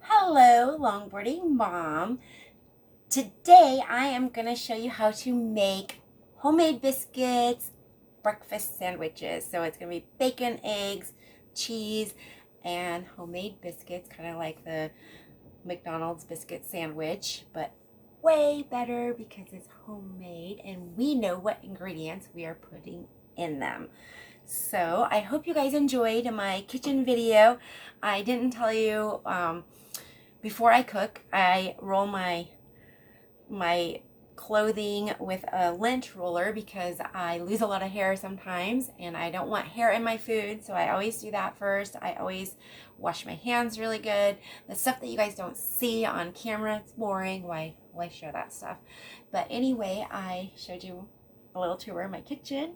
Hello, longboarding mom. Today I am going to show you how to make homemade biscuits, breakfast sandwiches. So it's going to be bacon, eggs, cheese, and homemade biscuits, kind of like the McDonald's biscuit sandwich, but way better because it's homemade and we know what ingredients we are putting in them. So I hope you guys enjoyed my kitchen video. I didn't tell you, before I cook, I roll my clothing with a lint roller because I lose a lot of hair sometimes and I don't want hair in my food, so I always do that first. I always wash my hands really good. The stuff that you guys don't see on camera, it's boring. Why show that stuff? But anyway, I showed you a little tour of my kitchen,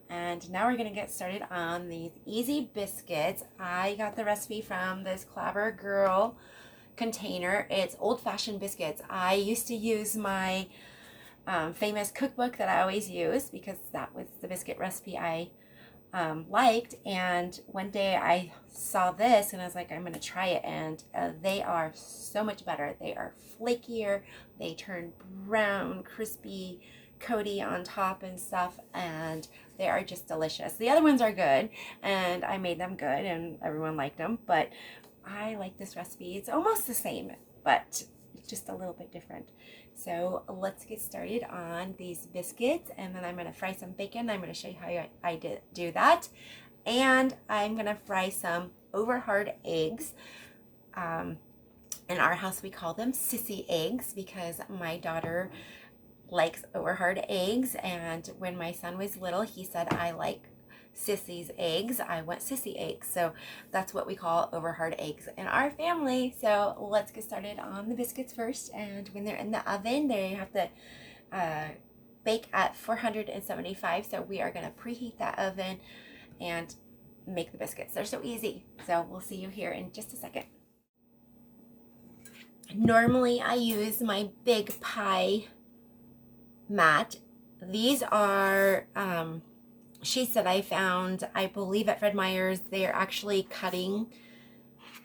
and now we're gonna get started on these easy biscuits. I got the recipe from this Clever Girl container. It's old-fashioned biscuits. I used to use my famous cookbook that I always use because that was the biscuit recipe I liked, and one day I saw this and I was like, I'm gonna try it, and they are so much better. They are flakier, they turn brown, crispy, coaty on top and stuff, and they are just delicious. The other ones are good and I made them good and everyone liked them, but I like this recipe. It's almost the same, but just a little bit different. So let's get started on these biscuits, and then I'm going to fry some bacon. I'm going to show you how I do that, and I'm going to fry some over hard eggs. In our house we call them sissy eggs because my daughter likes over hard eggs, and when my son was little he said, I like sissy's eggs, I want sissy eggs. So that's what we call over hard eggs in our family. So let's get started on the biscuits first, and when they're in the oven they have to bake at 475. So we are going to preheat that oven and make the biscuits. They're so easy. So we'll see you here in just a second. Normally I use my big pie mat. These are sheets that I found, I believe at Fred Meyer's. They're actually cutting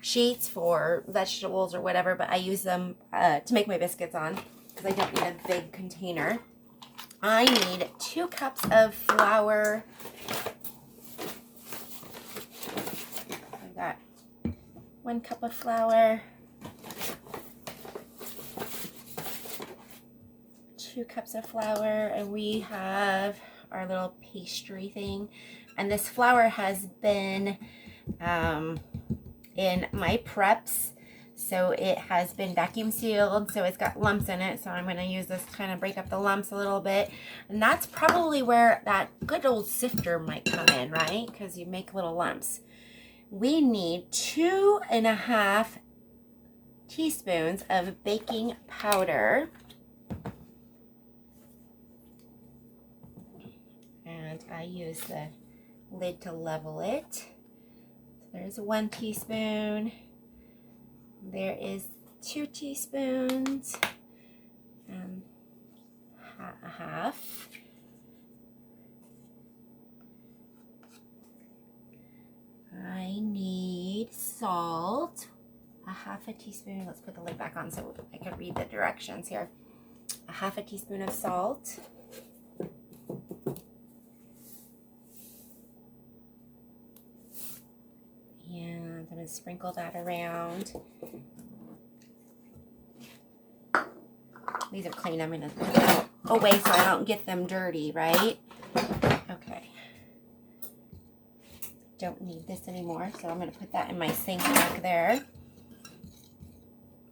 sheets for vegetables or whatever, but I use them to make my biscuits on because I don't need a big container. I need 2 cups of flour. I've got 1 cup of flour, 2 cups of flour, and we have our little pastry thing, and this flour has been in my preps, so it has been vacuum sealed, so it's got lumps in it. So I'm going to use this to kind of break up the lumps a little bit, and that's probably where that good old sifter might come in, right? Because you make little lumps. We need 2.5 teaspoons of baking powder. And I use the lid to level it. So there's 1 teaspoon. There is 2 teaspoons. A half. I need salt. A half a teaspoon. Let's put the lid back on so I can read the directions here. A half a teaspoon of salt. And I'm going to sprinkle that around. These are clean. I'm going to put them away so I don't get them dirty, right? Okay. Don't need this anymore, so I'm going to put that in my sink back there.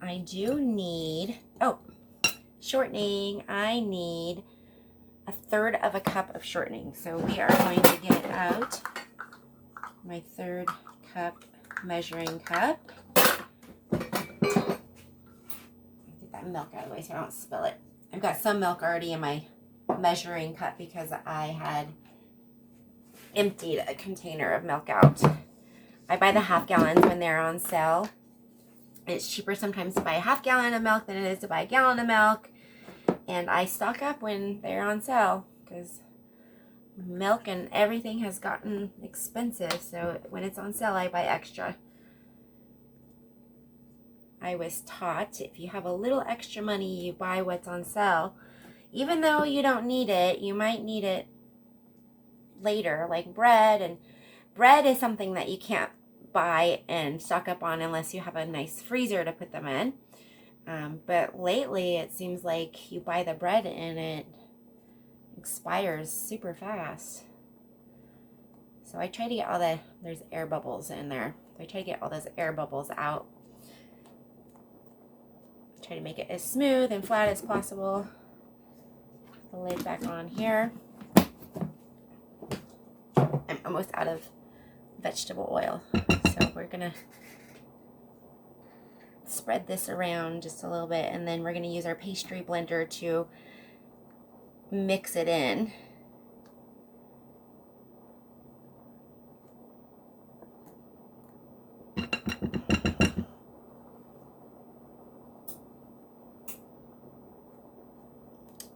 I do need, shortening. I need 1/3 cup of shortening. So we are going to get out my 1/3 cup measuring cup. Get that milk out of the way so I don't spill it. I've got some milk already in my measuring cup because I had emptied a container of milk out. I buy the half gallons when they're on sale. It's cheaper sometimes to buy a half gallon of milk than it is to buy a gallon of milk, and I stock up when they're on sale because milk and everything has gotten expensive, so when it's on sale I buy extra. I was taught, if you have a little extra money, you buy what's on sale. Even though you don't need it, you might need it later, like bread. And bread is something that you can't buy and stock up on unless you have a nice freezer to put them in. But lately it seems like you buy the bread and it expires super fast. So I try to get there's air bubbles in there. So I try to get all those air bubbles out. Try to make it as smooth and flat as possible. Put the lid back on here. I'm almost out of vegetable oil. So we're gonna spread this around just a little bit, and then we're gonna use our pastry blender to mix it in.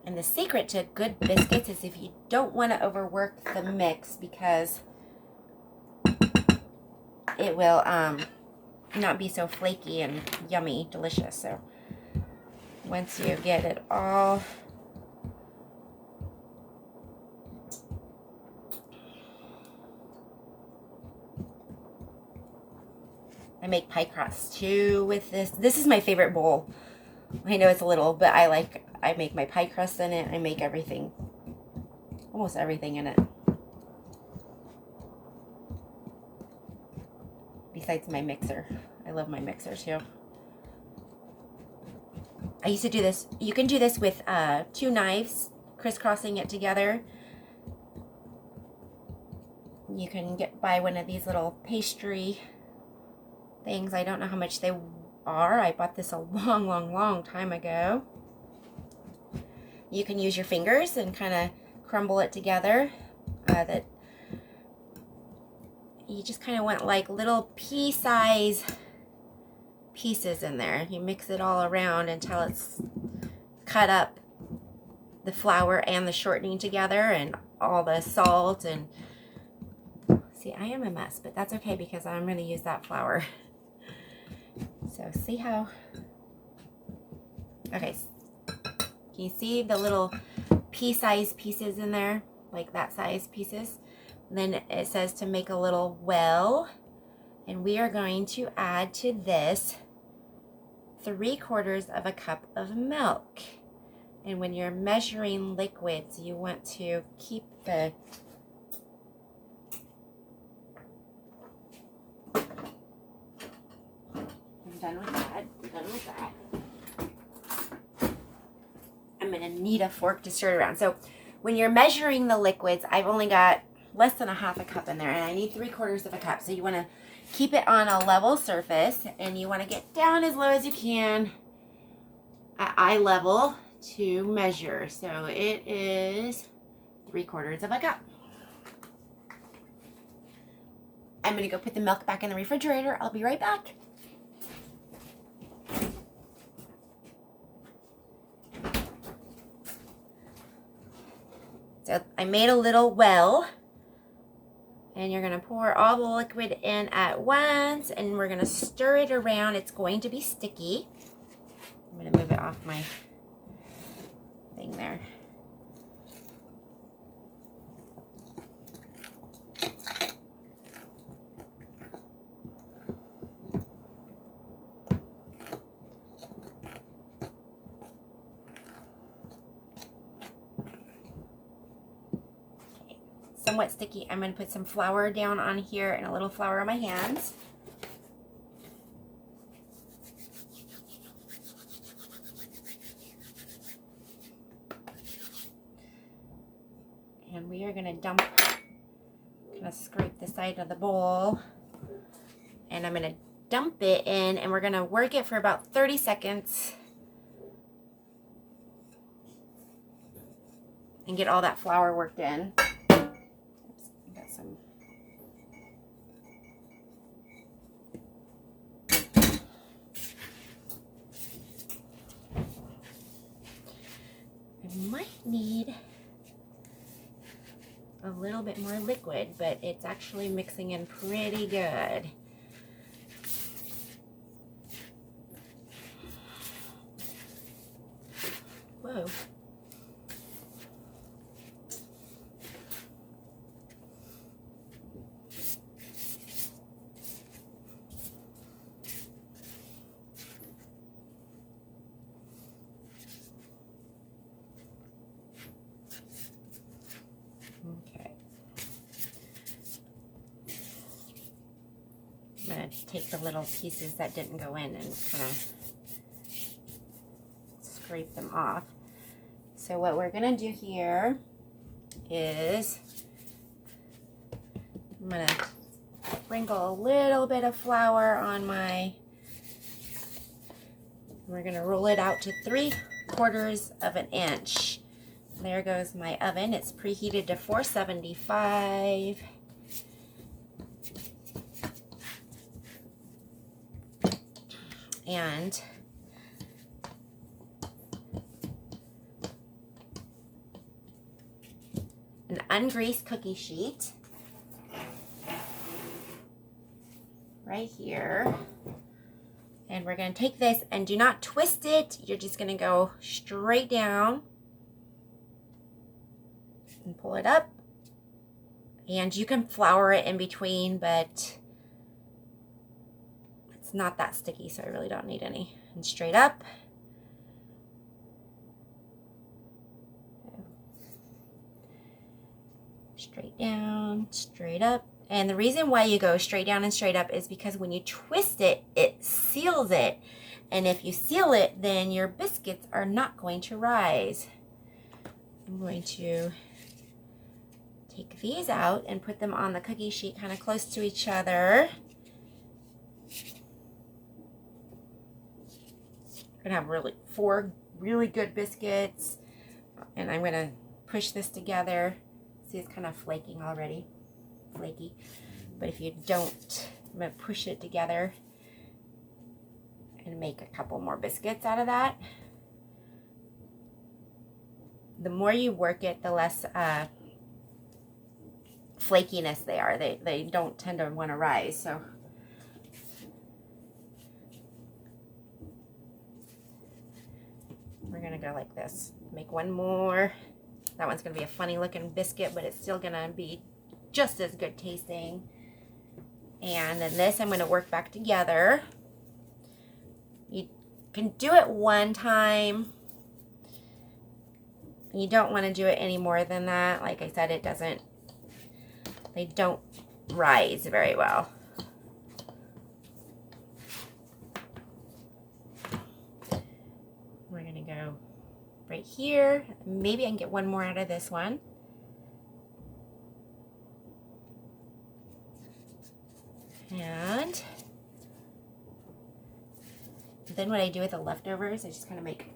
And the secret to good biscuits is if you don't want to overwork the mix, because it will not be so flaky and yummy, delicious. So once you get it all I make pie crust too with this. This is my favorite bowl. I know it's a little, but I make my pie crust in it. I make everything, almost everything in it. Besides my mixer. I love my mixer too. I used to do this. You can do this with 2 knives, crisscrossing it together. You can buy one of these little pastry things. I don't know how much they are. I bought this a long time ago. You can use your fingers and kind of crumble it together. That you just kind of want like little pea-size pieces in there. You mix it all around until it's cut up, the flour and the shortening together, and all the salt. And see, I am a mess, but that's okay because I'm going to use that flour. So see how, okay, can you see the little pea-sized pieces in there, like that size pieces? And then it says to make a little well, and we are going to add to this 3/4 of a cup of milk. And when you're measuring liquids, you want to keep the done with that. I'm going to need a fork to stir it around. So when you're measuring the liquids, I've only got less than a 1/2 cup in there, and I need 3/4 of a cup. So you want to keep it on a level surface, and you want to get down as low as you can at eye level to measure. So it is 3/4 of a cup. I'm going to go put the milk back in the refrigerator. I'll be right back. So I made a little well, and you're going to pour all the liquid in at once, and we're going to stir it around. It's going to be sticky. I'm going to move it off my thing there. Somewhat sticky. I'm going to put some flour down on here and a little flour on my hands. And we are going to kind of scrape the side of the bowl. And I'm going to dump it in, and we're going to work it for about 30 seconds. And get all that flour worked in. Might need a little bit more liquid, but it's actually mixing in pretty good. Whoa. Okay. I'm going to take the little pieces that didn't go in and kind of scrape them off. So what we're going to do here is I'm going to sprinkle a little bit of flour on my, we're going to roll it out to 3/4 of an inch. There goes my oven. It's preheated to 475. And an ungreased cookie sheet right here. And we're going to take this and do not twist it. You're just going to go straight down and pull it up. And you can flour it in between, but it's not that sticky, so I really don't need any. And straight up. Straight down, straight up. And the reason why you go straight down and straight up is because when you twist it, it seals it. And if you seal it, then your biscuits are not going to rise. I'm going to take these out and put them on the cookie sheet kind of close to each other. I'm gonna have 4 really good biscuits, and I'm gonna push this together. See, it's kind of flaking already, flaky. But if you don't, I'm gonna push it together and make a couple more biscuits out of that. The more you work it, the less flakiness they are. They don't tend to want to rise. So we're gonna go like this. Make one more. That one's gonna be a funny looking biscuit, but it's still gonna be just as good tasting. And then this I'm gonna work back together. You can do it one time. You don't want to do it any more than that. Like I said, they don't rise very well. We're gonna go right here. Maybe I can get one more out of this one. And then what I do with the leftovers, I just kind of make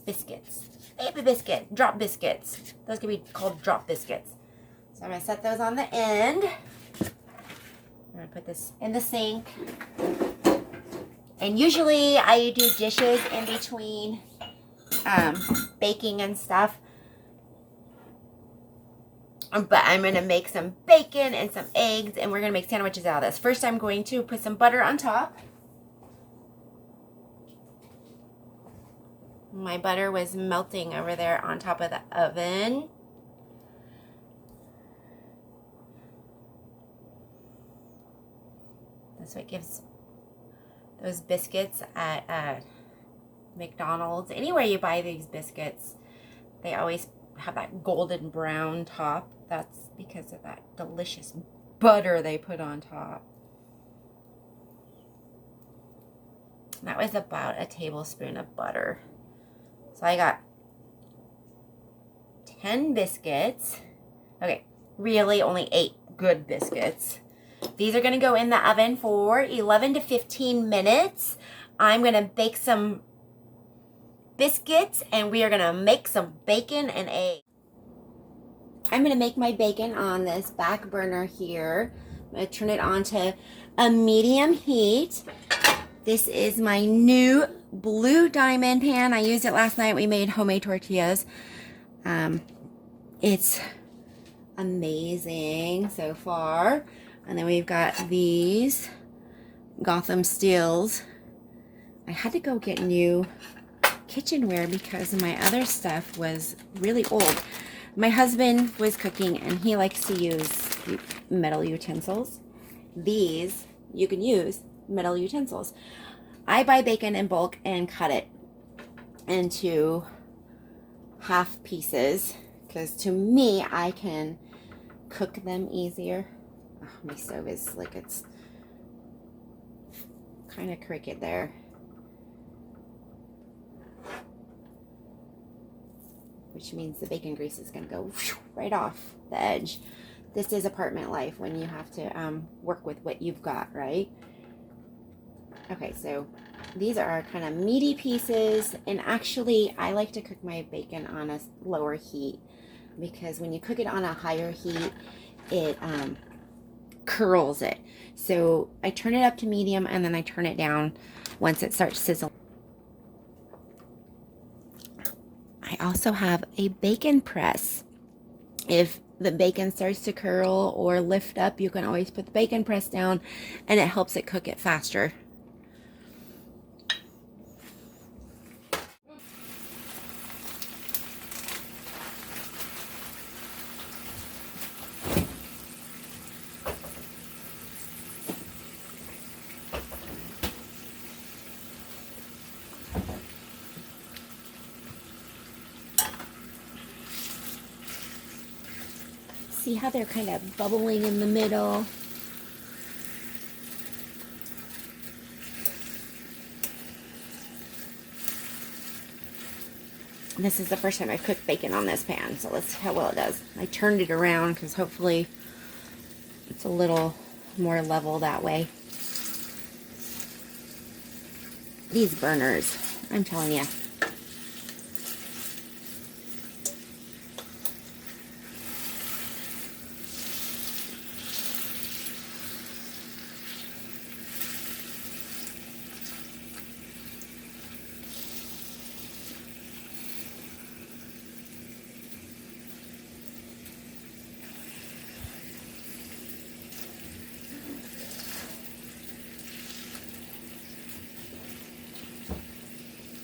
biscuits. Baby biscuit, drop biscuits. Those could be called drop biscuits. So I'm going to set those on the end. I'm going to put this in the sink. And usually I do dishes in between baking and stuff. But I'm going to make some bacon and some eggs, and we're going to make sandwiches out of this. First, I'm going to put some butter on top. My butter was melting over there on top of the oven. That's what gives those biscuits at McDonald's. Anywhere you buy these biscuits, they always have that golden brown top. That's because of that delicious butter they put on top. That was about a tablespoon of butter. So I got 10 biscuits. Okay, really only 8 good biscuits. These are going to go in the oven for 11 to 15 minutes. I'm going to bake some biscuits, and we are going to make some bacon and eggs. I'm going to make my bacon on this back burner here. I'm going to turn it on to a medium heat. This is my new blue diamond pan. I used it last night. We made homemade tortillas. It's amazing so far. And then we've got these Gotham Steels. I had to go get new kitchenware because my other stuff was really old. My husband was cooking and he likes to use metal utensils. These, you can use metal utensils. I buy bacon in bulk and cut it into half pieces because to me, I can cook them easier. Oh, my stove is like, it's kind of crooked there. Which means the bacon grease is going to go right off the edge. This is apartment life when you have to work with what you've got, right? Okay, so these are kind of meaty pieces, and actually I like to cook my bacon on a lower heat because when you cook it on a higher heat, it curls it. So I turn it up to medium and then I turn it down once it starts sizzling. I also have a bacon press. If the bacon starts to curl or lift up, you can always put the bacon press down and it helps it cook it faster. See how they're kind of bubbling in the middle? This is the first time I've cooked bacon on this pan, so let's see how well it does. I turned it around because hopefully it's a little more level that way. These burners, I'm telling you.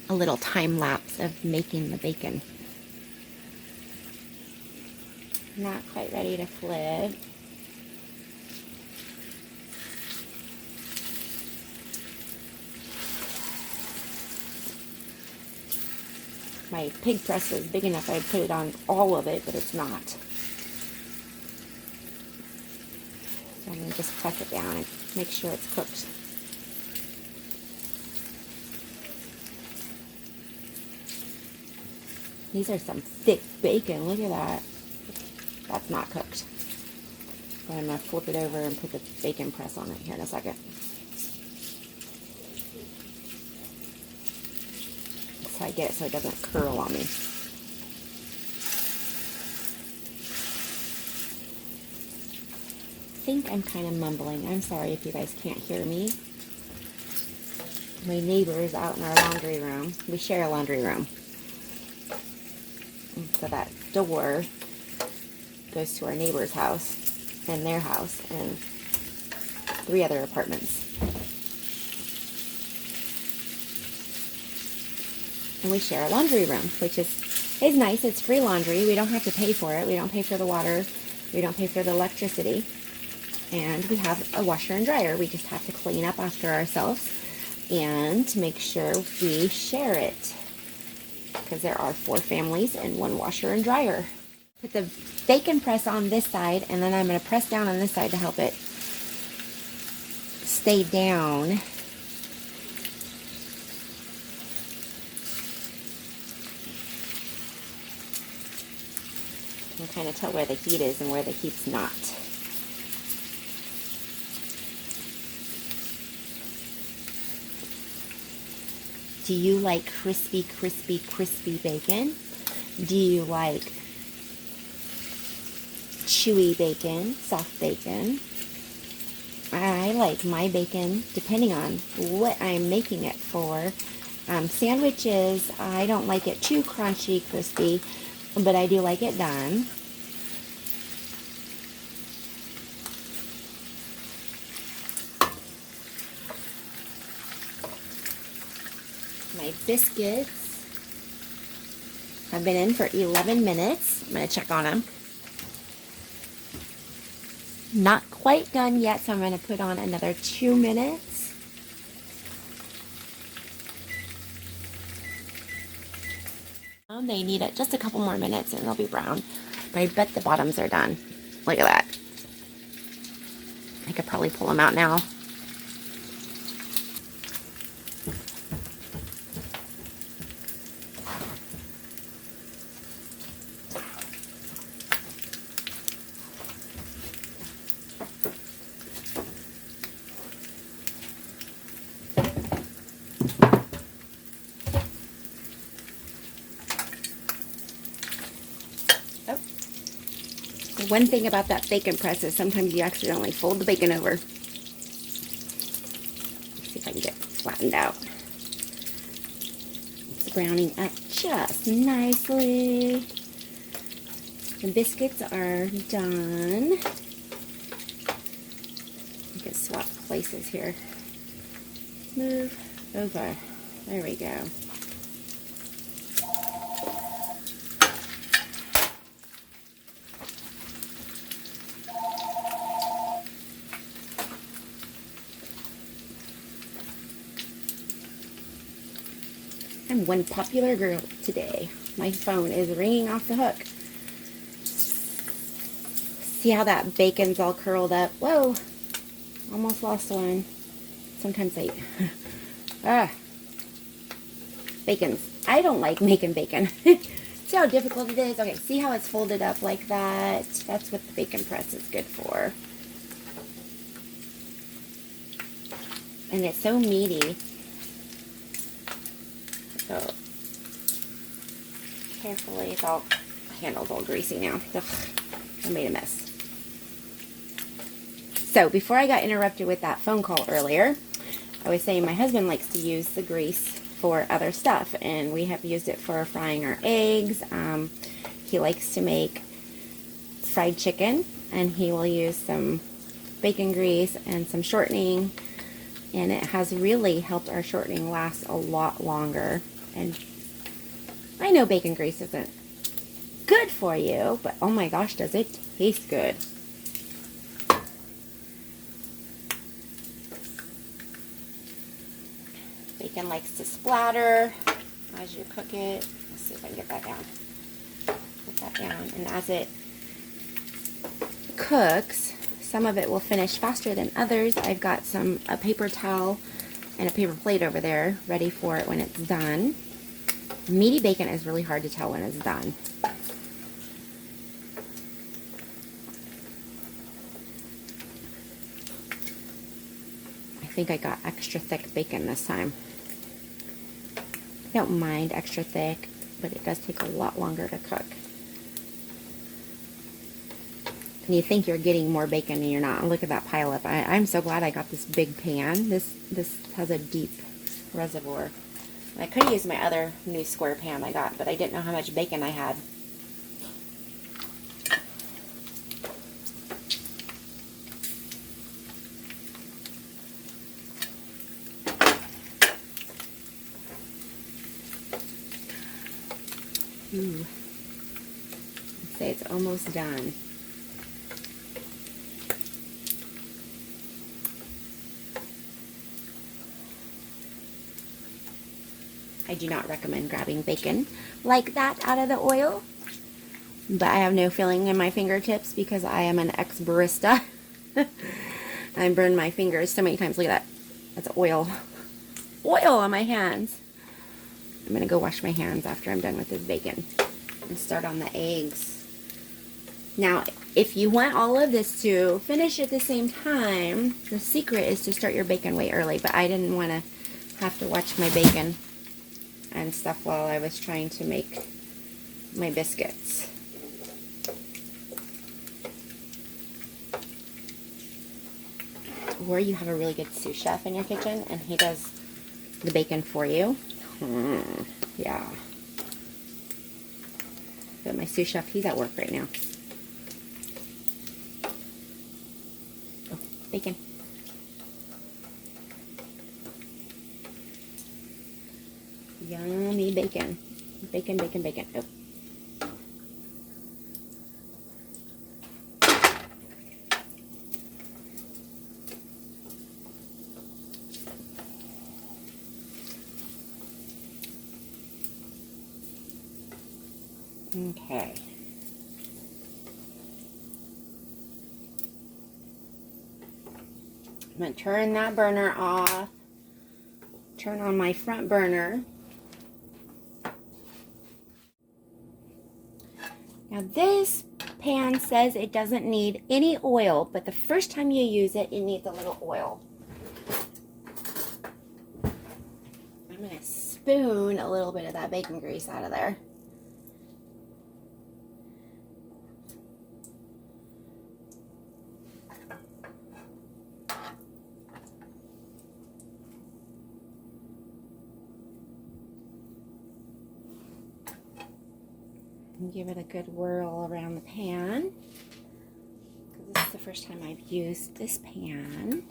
A little time lapse of making the bacon. Not quite ready to flip. My pig press was big enough I'd put it on all of it, but it's not. So I'm going to just press it down and make sure it's cooked. These are some thick bacon. Look at that. That's not cooked. But I'm going to flip it over and put the bacon press on it here in a second. That's how I get it so it doesn't curl on me. I think I'm kind of mumbling. I'm sorry if you guys can't hear me. My neighbor is out in our laundry room. We share a laundry room. And so that door goes to our neighbor's house and their house and 3 other apartments. And we share a laundry room, which is nice. It's free laundry. We don't have to pay for it. We don't pay for the water. We don't pay for the electricity. And we have a washer and dryer. We just have to clean up after ourselves and make sure we share it. Because there are 4 families and 1 washer and dryer. Put the bacon press on this side, and then I'm going to press down on this side to help it stay down. You can kind of tell where the heat is and where the heat's not. Do you like crispy, crispy, crispy bacon? Do you like chewy bacon, soft bacon? I like my bacon, depending on what I'm making it for. Sandwiches, I don't like it too crunchy, crispy, but I do like it done. My biscuits have been in for 11 minutes. I'm going to check on them. Not quite done yet, so I'm going to put on another 2 minutes. They need it just a couple more minutes and they'll be brown. But I bet the bottoms are done. Look at that. I could probably pull them out now. Oh. The one thing about that bacon press is sometimes you accidentally fold the bacon over. Let's see if I can get it flattened out. It's browning up just nicely. The biscuits are done. I can swap places here. Move over. There we go. I'm one popular girl today. My phone is ringing off the hook. See how that bacon's all curled up? Whoa! Almost lost one. Sometimes I... Bacons. I don't like making bacon. See how difficult it is? Okay, see how it's folded up like that? That's what the bacon press is good for. And it's so meaty. So, carefully, it's all, the handle's all greasy now. Ugh, I made a mess. So, before I got interrupted with that phone call earlier, I was saying my husband likes to use the grease for other stuff, and we have used it for frying our eggs. He likes to make fried chicken, and he will use some bacon grease and some shortening, and it has really helped our shortening last a lot longer. And I know bacon grease isn't good for you, but oh my gosh, does it taste good. Bacon likes to splatter as you cook it. Let's see if I can get that down. Put that down, and as it cooks, some of it will finish faster than others. I've got a paper towel and a paper plate over there ready for it when it's done. Meaty bacon is really hard to tell when it's done. I think I got extra thick bacon this time. I don't mind extra thick, but it does take a lot longer to cook. And you think you're getting more bacon and you're not. Look at that pile up. I'm so glad I got this big pan. This has a deep reservoir. I could have used my other new square pan I got, but I didn't know how much bacon I had. Ooh. Let's say it's almost done. I do not recommend grabbing bacon like that out of the oil, but I have no feeling in my fingertips because I am an ex-barista. I burned my fingers so many times. Look at that. That's oil. Oil on my hands. I'm going to go wash my hands after I'm done with this bacon and start on the eggs. Now, if you want all of this to finish at the same time, the secret is to start your bacon way early, but I didn't want to have to watch my bacon and stuff while I was trying to make my biscuits. Or you have a really good sous chef in your kitchen and he does the bacon for you. Yeah. But my sous chef, he's at work right now. Oh, bacon. Yummy bacon. Bacon, bacon, bacon. Oh. Okay. I'm going to turn that burner off. Turn on my front burner. Now this pan says it doesn't need any oil, but the first time you use it, it needs a little oil. I'm going to spoon a little bit of that bacon grease out of there. And give it a good whirl around the pan. This is the first time I've used this pan.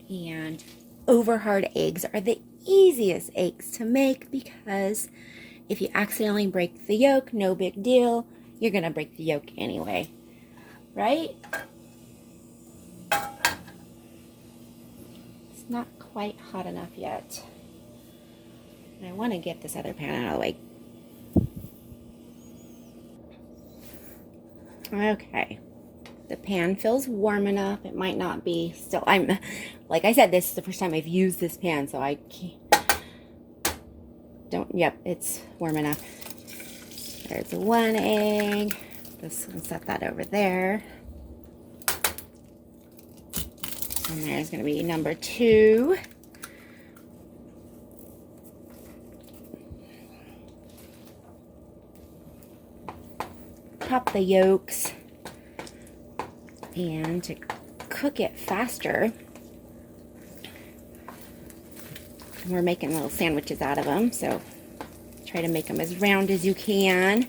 And over hard eggs are the easiest eggs to make because if you accidentally break the yolk, no big deal. You're gonna break the yolk anyway, right? It's not quite hot enough yet. And I want to get this other pan out of the way. Okay. The pan feels warm enough. It might not be still. Like I said, this is the first time I've used this pan, so I can't. Yep, it's warm enough. There's one egg. Just gonna set that over there. And there's gonna be number 2. Pop the yolks. And to cook it faster, we're making little sandwiches out of them, so try to make them as round as you can.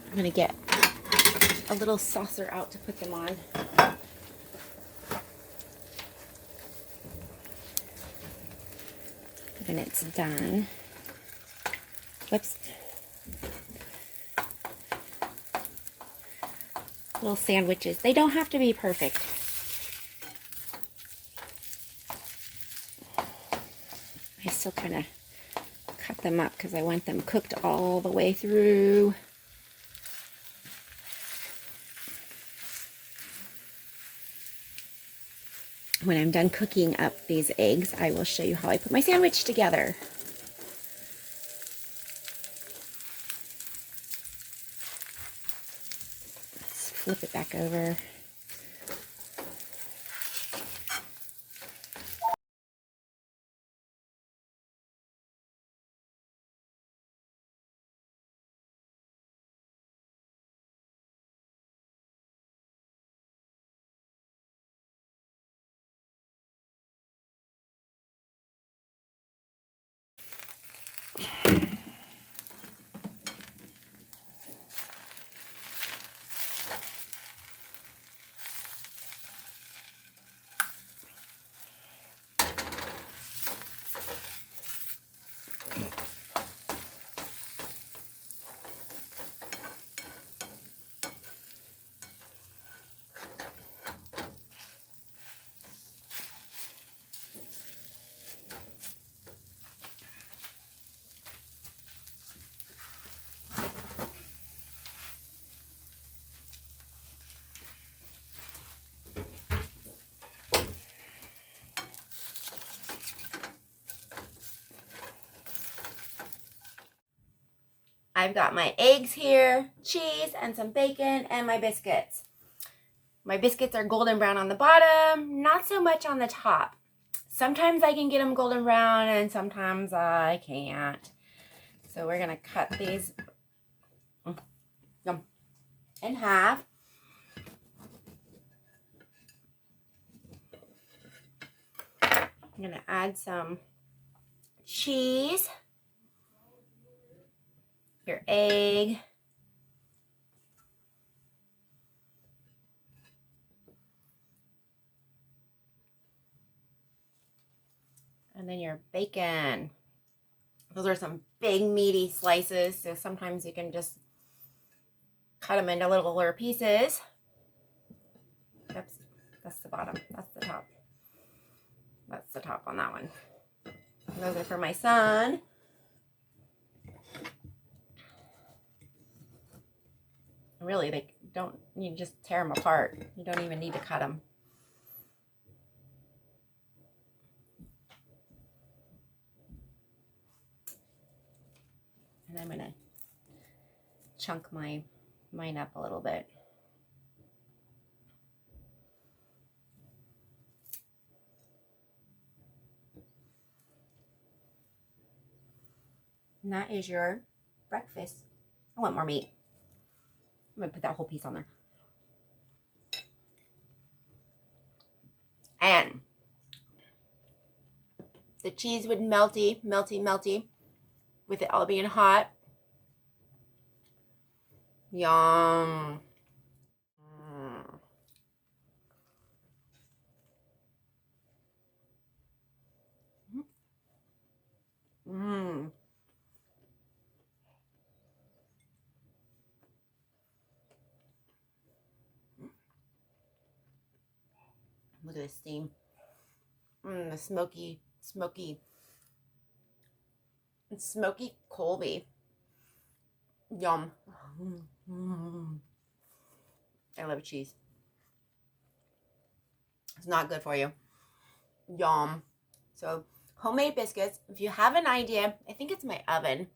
I'm going to get a little saucer out to put them on. When it's done. Whoops. Little sandwiches. They don't have to be perfect. I still kind of cut them up because I want them cooked all the way through. When I'm done cooking up these eggs, I will show you how I put my sandwich together. Let's flip it back over. I've got my eggs here, cheese, and some bacon, and my biscuits. My biscuits are golden brown on the bottom, not so much on the top. Sometimes I can get them golden brown, and sometimes I can't. So we're gonna cut these in half. I'm gonna add some cheese, your egg, and then your bacon. Those are some big meaty slices, so sometimes you can just cut them into littler pieces. Oops, that's the bottom, that's the top. That's the top on that one. Those are for my son. Really, they don't, you just tear them apart. You don't even need to cut them. And I'm gonna chunk mine up a little bit. And that is your breakfast. I want more meat. I'm gonna put that whole piece on there. And the cheese would melty with it all being hot. Yum. Mmm. Look at the steam. The smoky Colby. Yum. I love cheese. It's not good for you. Yum. So homemade biscuits. If you have an idea, I think it's my oven.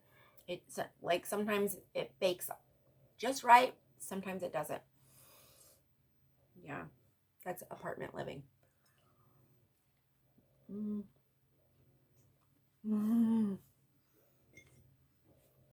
It's like sometimes it bakes just right. Sometimes it doesn't. Yeah, that's apartment living. Mm.